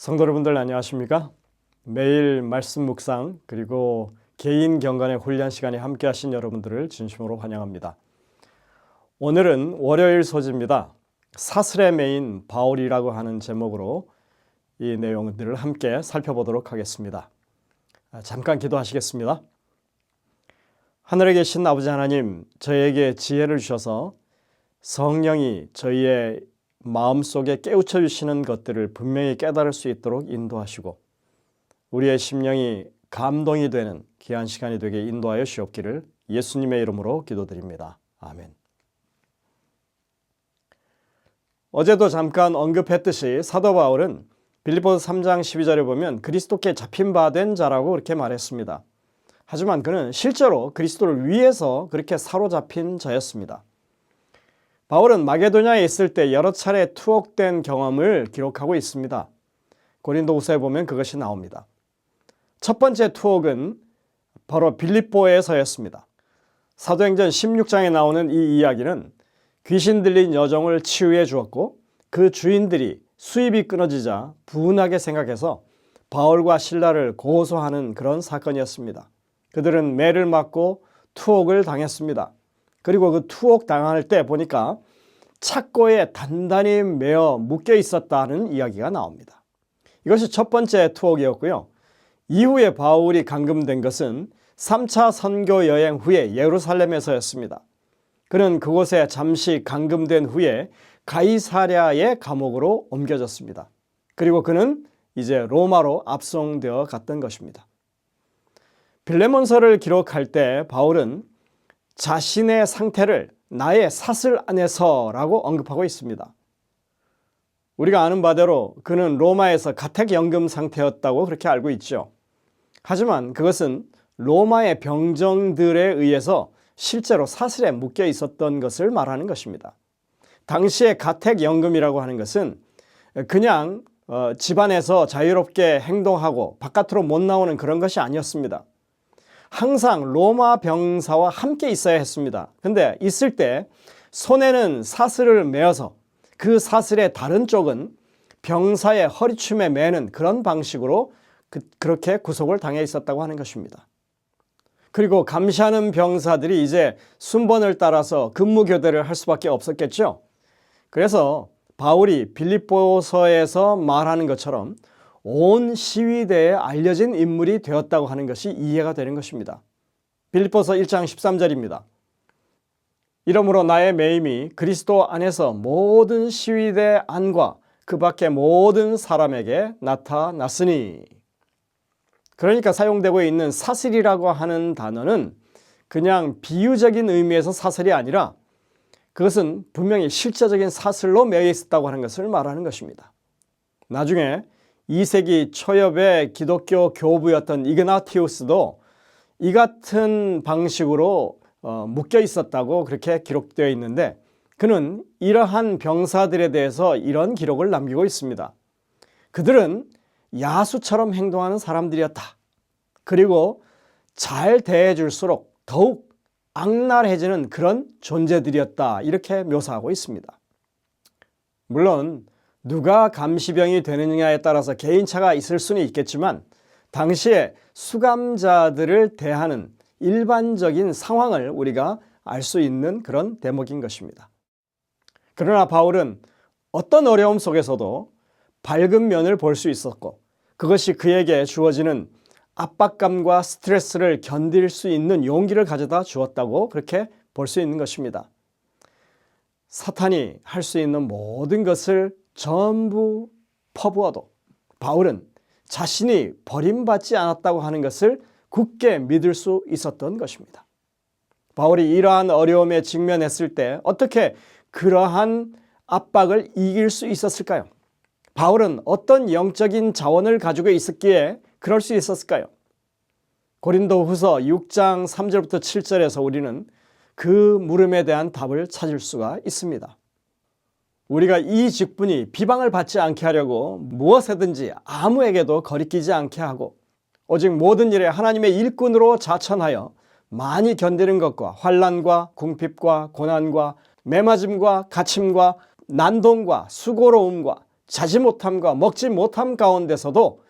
성도 여러분들 안녕하십니까? 매일 말씀 묵상 그리고 개인 경건의 훈련 시간에 함께 하신 여러분들을 진심으로 환영합니다. 오늘은 월요일 소지입니다. 사슬의 메인 바울이라고 하는 제목으로 이 내용들을 함께 살펴보도록 하겠습니다. 잠깐 기도하시겠습니다. 하늘에 계신 아버지 하나님, 저희에게 지혜를 주셔서 성령이 저희의 마음속에 깨우쳐 주시는 것들을 분명히 깨달을 수 있도록 인도하시고 우리의 심령이 감동이 되는 귀한 시간이 되게 인도하여 주옵기를 예수님의 이름으로 기도드립니다. 아멘. 어제도 잠깐 언급했듯이 사도 바울은 빌립보서 3장 12절에 보면 그리스도께 잡힌 바 된 자라고 그렇게 말했습니다. 하지만 그는 실제로 그리스도를 위해서 그렇게 사로잡힌 자였습니다. 바울은 마게도냐에 있을 때 여러 차례 투옥된 경험을 기록하고 있습니다. 고린도후서에 보면 그것이 나옵니다. 첫 번째 투옥은 바로 빌립보에서였습니다. 사도행전 16장에 나오는 이 이야기는 귀신 들린 여종을 치유해 주었고 그 주인들이 수입이 끊어지자 분하게 생각해서 바울과 실라를 고소하는 그런 사건이었습니다. 그들은 매를 맞고 투옥을 당했습니다. 그리고 그 투옥 당할 때 보니까 착고에 단단히 매어 묶여 있었다는 이야기가 나옵니다. 이것이 첫 번째 투옥이었고요. 이후에 바울이 감금된 것은 3차 선교 여행 후에 예루살렘에서였습니다. 그는 그곳에 잠시 감금된 후에 가이사랴의 감옥으로 옮겨졌습니다. 그리고 그는 이제 로마로 압송되어 갔던 것입니다. 빌레몬서를 기록할 때 바울은 자신의 상태를 나의 사슬 안에서라고 언급하고 있습니다. 우리가 아는 바대로 그는 로마에서 가택연금 상태였다고 그렇게 알고 있죠. 하지만 그것은 로마의 병정들에 의해서 실제로 사슬에 묶여 있었던 것을 말하는 것입니다. 당시의 가택연금이라고 하는 것은 그냥 집안에서 자유롭게 행동하고 바깥으로 못 나오는 그런 것이 아니었습니다. 항상 로마 병사와 함께 있어야 했습니다. 근데 있을 때 손에는 사슬을 메어서 그 사슬의 다른 쪽은 병사의 허리춤에 매는 그런 방식으로 그렇게 구속을 당해 있었다고 하는 것입니다. 그리고 감시하는 병사들이 이제 순번을 따라서 근무 교대를 할 수밖에 없었겠죠. 그래서 바울이 빌립보서에서 말하는 것처럼 온 시위대에 알려진 인물이 되었다고 하는 것이 이해가 되는 것입니다. 빌립보서 1장 13절입니다. 이러므로 나의 매임이 그리스도 안에서 모든 시위대 안과 그 밖의 모든 사람에게 나타났으니. 그러니까 사용되고 있는 사슬이라고 하는 단어는 그냥 비유적인 의미에서 사슬이 아니라 그것은 분명히 실제적인 사슬로 매여 있었다고 하는 것을 말하는 것입니다. 나중에 2세기 초엽의 기독교 교부였던 이그나티우스도 이 같은 방식으로 묶여 있었다고 그렇게 기록되어 있는데 그는 이러한 병사들에 대해서 이런 기록을 남기고 있습니다. 그들은 야수처럼 행동하는 사람들이었다. 그리고 잘 대해줄수록 더욱 악랄해지는 그런 존재들이었다. 이렇게 묘사하고 있습니다. 물론 누가 감시병이 되느냐에 따라서 개인차가 있을 수는 있겠지만 당시에 수감자들을 대하는 일반적인 상황을 우리가 알 수 있는 그런 대목인 것입니다. 그러나 바울은 어떤 어려움 속에서도 밝은 면을 볼 수 있었고 그것이 그에게 주어지는 압박감과 스트레스를 견딜 수 있는 용기를 가져다 주었다고 그렇게 볼 수 있는 것입니다. 사탄이 할 수 있는 모든 것을 전부 퍼부어도 바울은 자신이 버림받지 않았다고 하는 것을 굳게 믿을 수 있었던 것입니다. 바울이 이러한 어려움에 직면했을 때 어떻게 그러한 압박을 이길 수 있었을까요? 바울은 어떤 영적인 자원을 가지고 있었기에 그럴 수 있었을까요? 고린도후서 6장 3절부터 7절에서 우리는 그 물음에 대한 답을 찾을 수가 있습니다. 우리가 이 직분이 비방을 받지 않게 하려고 무엇이든지 아무에게도 거리끼지 않게 하고 오직 모든 일에 하나님의 일꾼으로 자천하여 많이 견디는 것과 환난과 궁핍과 고난과 매맞음과 갇힘과 난동과 수고로움과 자지 못함과 먹지 못함 가운데서도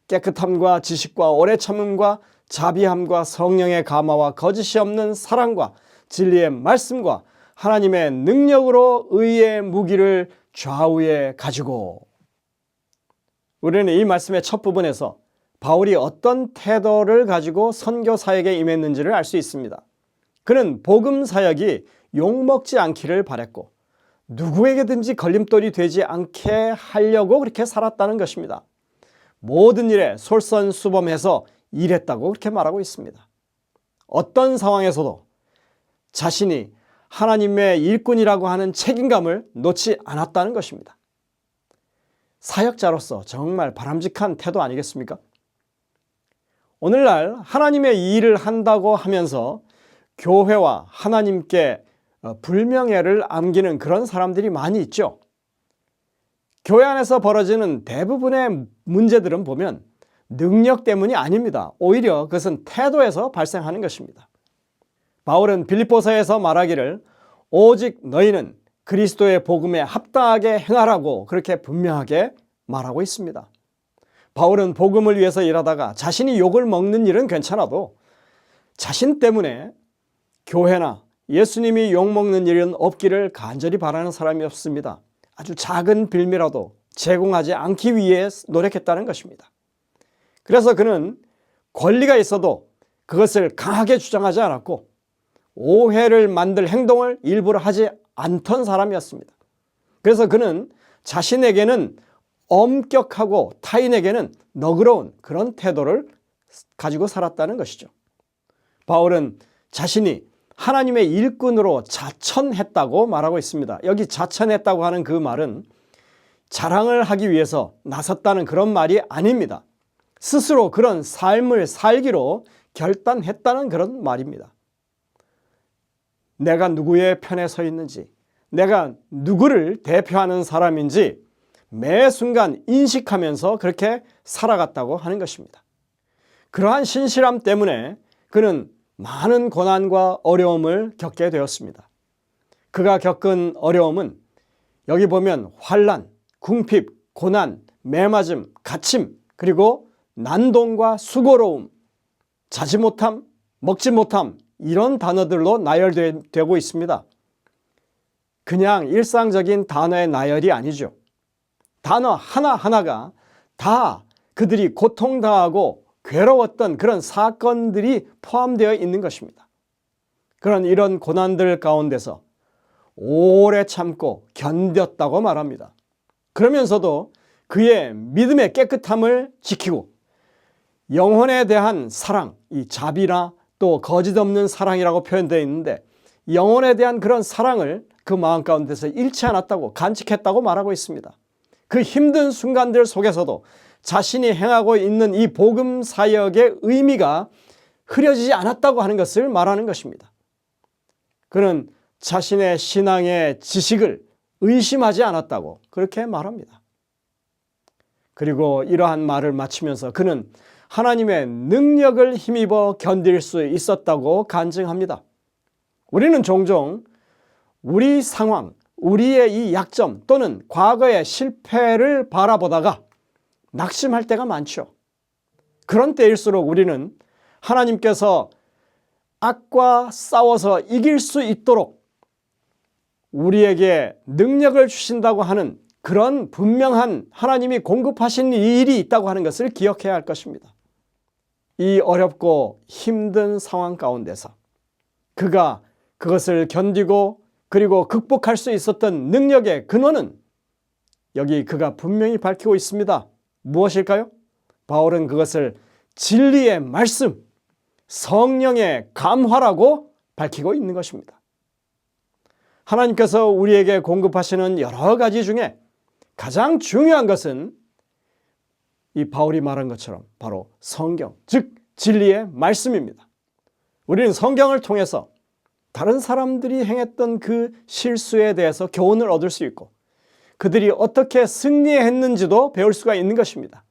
깨끗함과 지식과 오래 참음과 자비함과 성령의 감화와 거짓이 없는 사랑과 진리의 말씀과 하나님의 능력으로 의의 무기를 좌우에 가지고. 우리는 이 말씀의 첫 부분에서 바울이 어떤 태도를 가지고 선교 사역에 임했는지를 알 수 있습니다. 그는 복음 사역이 욕먹지 않기를 바랬고 누구에게든지 걸림돌이 되지 않게 하려고 그렇게 살았다는 것입니다. 모든 일에 솔선수범해서 일했다고 그렇게 말하고 있습니다. 어떤 상황에서도 자신이 하나님의 일꾼이라고 하는 책임감을 놓지 않았다는 것입니다. 사역자로서 정말 바람직한 태도 아니겠습니까? 오늘날 하나님의 일을 한다고 하면서 교회와 하나님께 불명예를 안기는 그런 사람들이 많이 있죠. 교회 안에서 벌어지는 대부분의 문제들은 보면 능력 때문이 아닙니다. 오히려 그것은 태도에서 발생하는 것입니다. 바울은 빌립보서에서 말하기를 오직 너희는 그리스도의 복음에 합당하게 행하라고 그렇게 분명하게 말하고 있습니다. 바울은 복음을 위해서 일하다가 자신이 욕을 먹는 일은 괜찮아도 자신 때문에 교회나 예수님이 욕먹는 일은 없기를 간절히 바라는 사람이 없습니다. 아주 작은 빌미라도 제공하지 않기 위해 노력했다는 것입니다. 그래서 그는 권리가 있어도 그것을 강하게 주장하지 않았고 오해를 만들 행동을 일부러 하지 않던 사람이었습니다. 그래서 그는 자신에게는 엄격하고 타인에게는 너그러운 그런 태도를 가지고 살았다는 것이죠. 바울은 자신이 하나님의 일꾼으로 자천했다고 말하고 있습니다. 여기 자천했다고 하는 그 말은 자랑을 하기 위해서 나섰다는 그런 말이 아닙니다. 스스로 그런 삶을 살기로 결단했다는 그런 말입니다. 내가 누구의 편에 서 있는지, 내가 누구를 대표하는 사람인지 매 순간 인식하면서 그렇게 살아갔다고 하는 것입니다. 그러한 신실함 때문에 그는 많은 고난과 어려움을 겪게 되었습니다. 그가 겪은 어려움은 여기 보면 환난, 궁핍, 고난, 매맞음, 갇힘, 그리고 난동과 수고로움, 자지 못함, 먹지 못함 이런 단어들로 나열되고 있습니다. 그냥 일상적인 단어의 나열이 아니죠. 단어 하나하나가 다 그들이 고통당하고 괴로웠던 그런 사건들이 포함되어 있는 것입니다. 그런 이런 고난들 가운데서 오래 참고 견뎠다고 말합니다. 그러면서도 그의 믿음의 깨끗함을 지키고 영혼에 대한 사랑, 이 자비나 또 거짓 없는 사랑이라고 표현되어 있는데 영혼에 대한 그런 사랑을 그 마음 가운데서 잃지 않았다고 간직했다고 말하고 있습니다. 그 힘든 순간들 속에서도 자신이 행하고 있는 이 복음 사역의 의미가 흐려지지 않았다고 하는 것을 말하는 것입니다. 그는 자신의 신앙의 지식을 의심하지 않았다고 그렇게 말합니다. 그리고 이러한 말을 마치면서 그는 하나님의 능력을 힘입어 견딜 수 있었다고 간증합니다. 우리는 종종 우리 상황, 우리의 이 약점 또는 과거의 실패를 바라보다가 낙심할 때가 많죠. 그런 때일수록 우리는 하나님께서 악과 싸워서 이길 수 있도록 우리에게 능력을 주신다고 하는 그런 분명한 하나님이 공급하신 일이 있다고 하는 것을 기억해야 할 것입니다. 이 어렵고 힘든 상황 가운데서 그가 그것을 견디고 그리고 극복할 수 있었던 능력의 근원은 여기 그가 분명히 밝히고 있습니다. 무엇일까요? 바울은 그것을 진리의 말씀, 성령의 감화라고 밝히고 있는 것입니다. 하나님께서 우리에게 공급하시는 여러 가지 중에 가장 중요한 것은 이 바울이 말한 것처럼 바로 성경, 즉 진리의 말씀입니다. 우리는 성경을 통해서 다른 사람들이 행했던 그 실수에 대해서 교훈을 얻을 수 있고 그들이 어떻게 승리했는지도 배울 수가 있는 것입니다.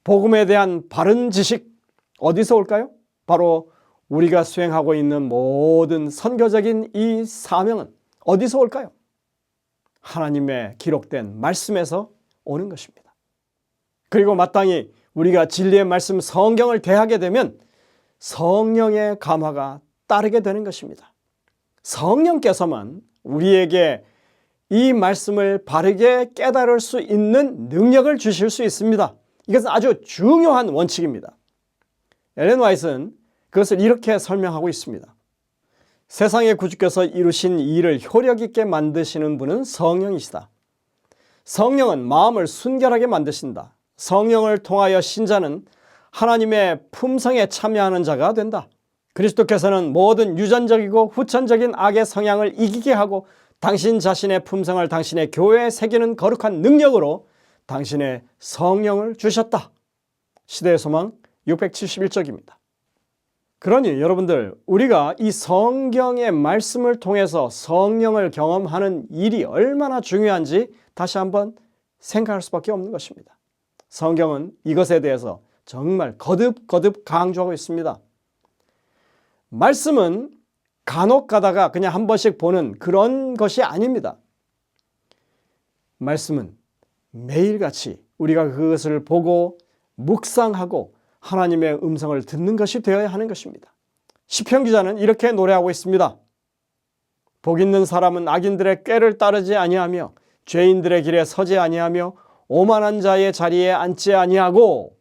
복음에 대한 바른 지식 어디서 올까요? 바로 우리가 수행하고 있는 모든 선교적인 이 사명은 어디서 올까요? 하나님의 기록된 말씀에서 오는 것입니다. 그리고 마땅히 우리가 진리의 말씀 성경을 대하게 되면 성령의 감화가 따르게 되는 것입니다. 성령께서만 우리에게 이 말씀을 바르게 깨달을 수 있는 능력을 주실 수 있습니다. 이것은 아주 중요한 원칙입니다. 엘렌 화이트는 그것을 이렇게 설명하고 있습니다. 세상의 구주께서 이루신 이 일을 효력 있게 만드시는 분은 성령이시다. 성령은 마음을 순결하게 만드신다. 성령을 통하여 신자는 하나님의 품성에 참여하는 자가 된다. 그리스도께서는 모든 유전적이고 후천적인 악의 성향을 이기게 하고 당신 자신의 품성을 당신의 교회에 새기는 거룩한 능력으로 당신의 성령을 주셨다. 시대의 소망 671쪽입니다. 그러니 여러분들, 우리가 이 성경의 말씀을 통해서 성령을 경험하는 일이 얼마나 중요한지 다시 한번 생각할 수밖에 없는 것입니다. 성경은 이것에 대해서 정말 거듭 강조하고 있습니다. 말씀은 간혹 가다가 그냥 한 번씩 보는 그런 것이 아닙니다. 말씀은 매일같이 우리가 그것을 보고 묵상하고 하나님의 음성을 듣는 것이 되어야 하는 것입니다. 시편 기자는 이렇게 노래하고 있습니다. 복 있는 사람은 악인들의 꾀를 따르지 아니하며 죄인들의 길에 서지 아니하며 오만한 자의 자리에 앉지 아니하고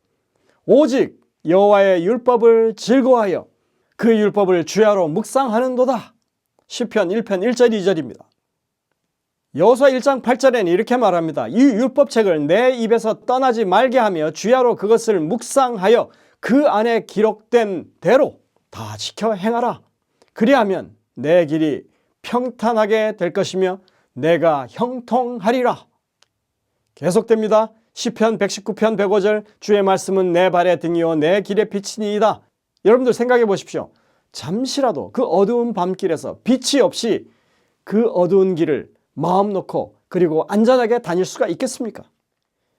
오직 여호와의 율법을 즐거워하여 그 율법을 주야로 묵상하는도다. 시편 1편 1절 2절입니다. 여호수아 1장 8절에는 이렇게 말합니다. 이 율법책을 내 입에서 떠나지 말게 하며 주야로 그것을 묵상하여 그 안에 기록된 대로 다 지켜 행하라. 그리하면 내 길이 평탄하게 될 것이며 내가 형통하리라. 계속됩니다. 시편 119편 105절 주의 말씀은 내 발의 등이요 내 길의 빛이니이다. 여러분들 생각해 보십시오. 잠시라도 그 어두운 밤길에서 빛이 없이 그 어두운 길을 마음 놓고 그리고 안전하게 다닐 수가 있겠습니까?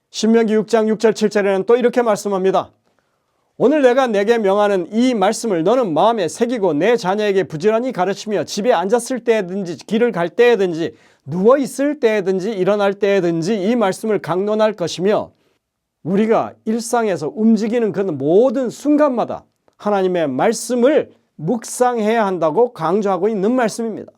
신명기 6장 6절 7절에는 또 이렇게 말씀합니다. 오늘 내가 내게 명하는 이 말씀을 너는 마음에 새기고 내 자녀에게 부지런히 가르치며 집에 앉았을 때든지 길을 갈 때든지 누워 있을 때든지 일어날 때든지 이 말씀을 강론할 것이며 우리가 일상에서 움직이는 그 모든 순간마다 하나님의 말씀을 묵상해야 한다고 강조하고 있는 말씀입니다.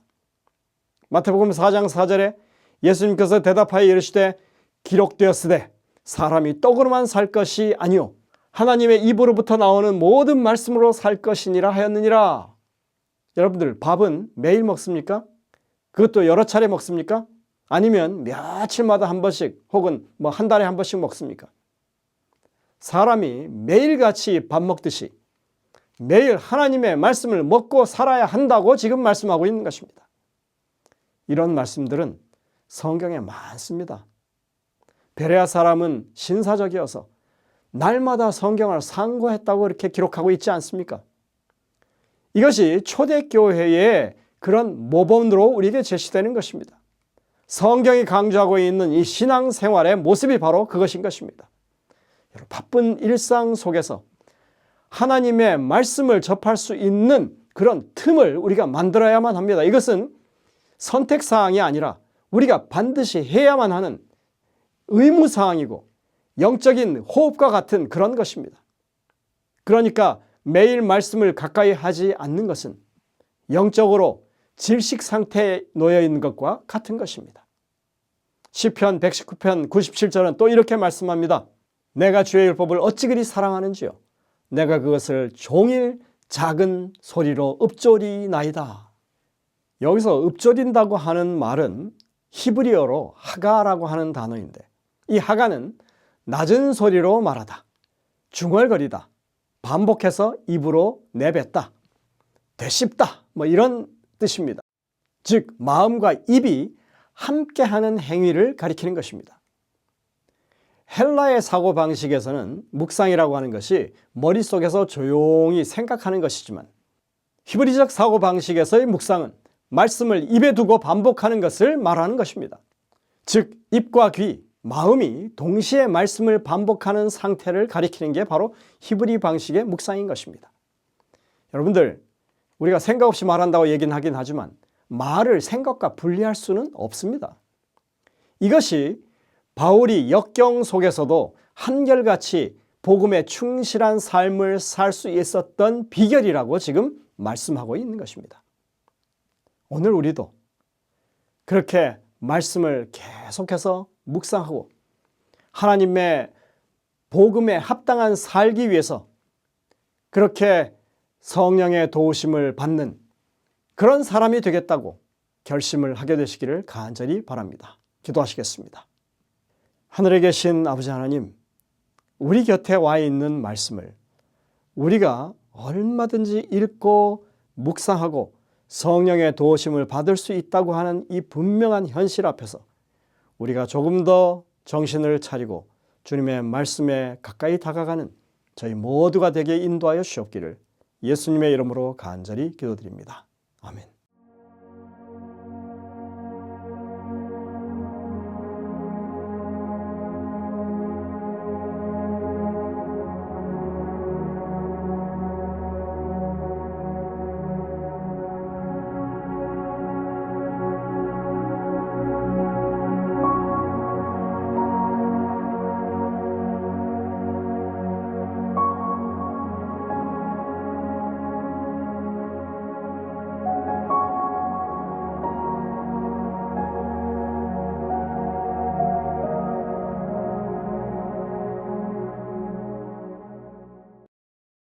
마태복음 4장 4절에 예수님께서 대답하여 이르시되 기록되었으되 사람이 떡으로만 살 것이 아니요 하나님의 입으로부터 나오는 모든 말씀으로 살 것이니라 하였느니라. 여러분들 밥은 매일 먹습니까? 그것도 여러 차례 먹습니까? 아니면 며칠마다 한 번씩 혹은 한 달에 한 번씩 먹습니까? 사람이 매일같이 밥 먹듯이 매일 하나님의 말씀을 먹고 살아야 한다고 지금 말씀하고 있는 것입니다. 이런 말씀들은 성경에 많습니다. 베레아 사람은 신사적이어서 날마다 성경을 상고했다고 이렇게 기록하고 있지 않습니까? 이것이 초대교회의 그런 모범으로 우리에게 제시되는 것입니다. 성경이 강조하고 있는 이 신앙생활의 모습이 바로 그것인 것입니다. 바쁜 일상 속에서 하나님의 말씀을 접할 수 있는 그런 틈을 우리가 만들어야만 합니다. 이것은 선택사항이 아니라 우리가 반드시 해야만 하는 의무사항이고 영적인 호흡과 같은 그런 것입니다. 그러니까 매일 말씀을 가까이 하지 않는 것은 영적으로 질식 상태에 놓여 있는 것과 같은 것입니다. 시편 119편 97절은 또 이렇게 말씀합니다. 내가 주의 율법을 어찌 그리 사랑하는지요. 내가 그것을 종일 작은 소리로 읊조리나이다. 여기서 읊조린다고 하는 말은 히브리어로 하가라고 하는 단어인데 이 하가는 낮은 소리로 말하다, 중얼거리다, 반복해서 입으로 내뱉다, 되씹다 이런 뜻입니다. 즉 마음과 입이 함께하는 행위를 가리키는 것입니다. 헬라의 사고방식에서는 묵상이라고 하는 것이 머릿속에서 조용히 생각하는 것이지만 히브리적 사고방식에서의 묵상은 말씀을 입에 두고 반복하는 것을 말하는 것입니다. 즉 입과 귀, 마음이 동시에 말씀을 반복하는 상태를 가리키는 게 바로 히브리 방식의 묵상인 것입니다. 여러분들, 우리가 생각 없이 말한다고 얘기는 하긴 하지만 말을 생각과 분리할 수는 없습니다. 이것이 바울이 역경 속에서도 한결같이 복음에 충실한 삶을 살 수 있었던 비결이라고 지금 말씀하고 있는 것입니다. 오늘 우리도 그렇게 말씀을 계속해서 묵상하고 하나님의 복음에 합당한 살기 위해서 그렇게 성령의 도우심을 받는 그런 사람이 되겠다고 결심을 하게 되시기를 간절히 바랍니다. 기도하시겠습니다. 하늘에 계신 아버지 하나님, 우리 곁에 와 있는 말씀을 우리가 얼마든지 읽고 묵상하고 성령의 도우심을 받을 수 있다고 하는 이 분명한 현실 앞에서 우리가 조금 더 정신을 차리고 주님의 말씀에 가까이 다가가는 저희 모두가 되게 인도하여 주옵기를 예수님의 이름으로 간절히 기도드립니다. 아멘.